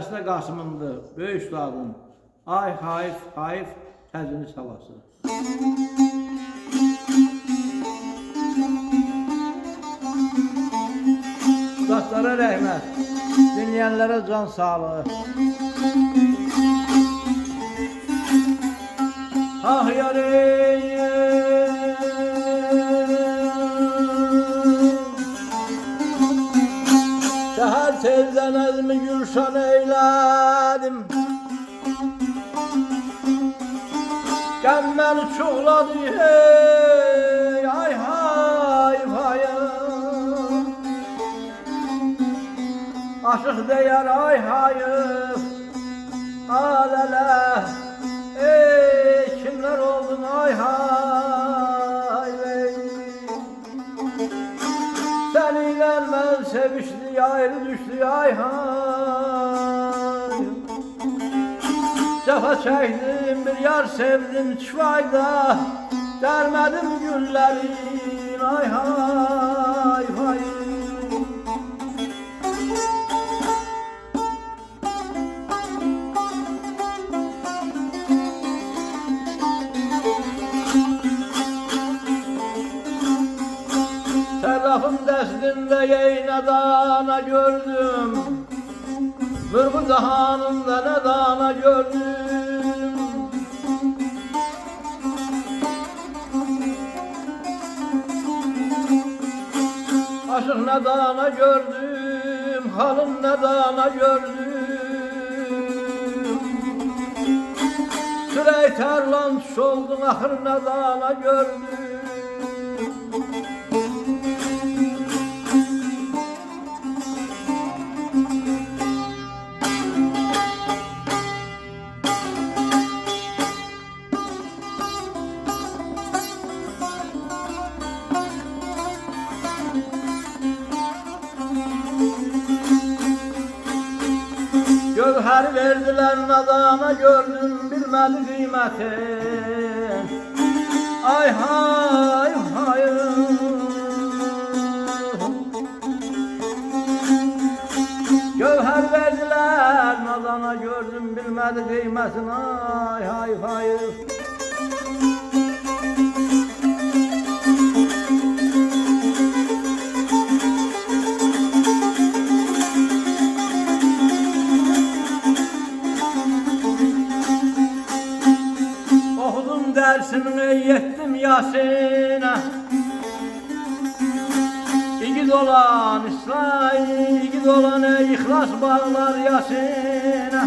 Əslə Qasımındır, böyük üstadın. Ay hayf, hayf, təzini çalası. Dostlara rəhmət, dinləyənlərə can sağlığı. Ah yareyim, səhər tezdən əzmi gülşan eylədim. Qəm məni çoxladı, hey, ay hayf, hayf. Aşıq deyər, ay hayf, alələ, ey, kimlər oldun, ay hayf, ey. Səninlə mən sevişdik, ayrı düşdük, ay hayf. Cəfa çəkdim, bir yar sevdim, çivayda, dərmədim güllərin, ay hayf, hayf. Tərafın dəstində yeynə dana gördüm, vurğu cahanında nə dana gördüm. Aşıq nə dana gördüm, halın nə dana gördüm. Sürey tərlan tuş oldum, axır nə dana gördüm. Gövhər verdilər nadana, gördüm bilmədi qiyməti. Ay hay hay. Gövhər verdilər nadana, gördüm bilmədi qiymətin. Ay hay hay. Dersini yettim Yasin'e, İgid olan İsrail, igid olan ihlas bağlar Yasin'e.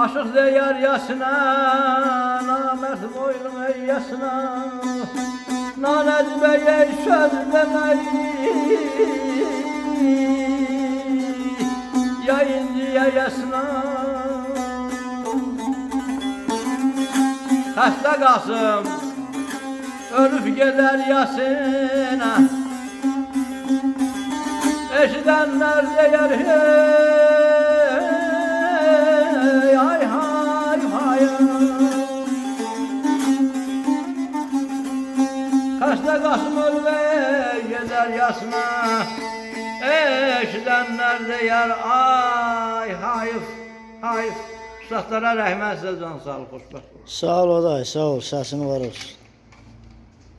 Aşık deyər Yasin'e, namert boylum ey Yasin'e. Nanəd bəy ey söz deməyi, ya indiyə Yasin'e. Xəstə Qasım ölüb gedər Yasinə, eşidənlər deyər, hey, ay hay hay. Xəstə Qasım ölüb gedər Yasinə, eşidənlər deyər, ay hayf, hayf. Uşaqlara rəhmət, sizə can sağlıq, xoşbəxt olun. Sağ ol, aday, sağ ol, səsini var olsun.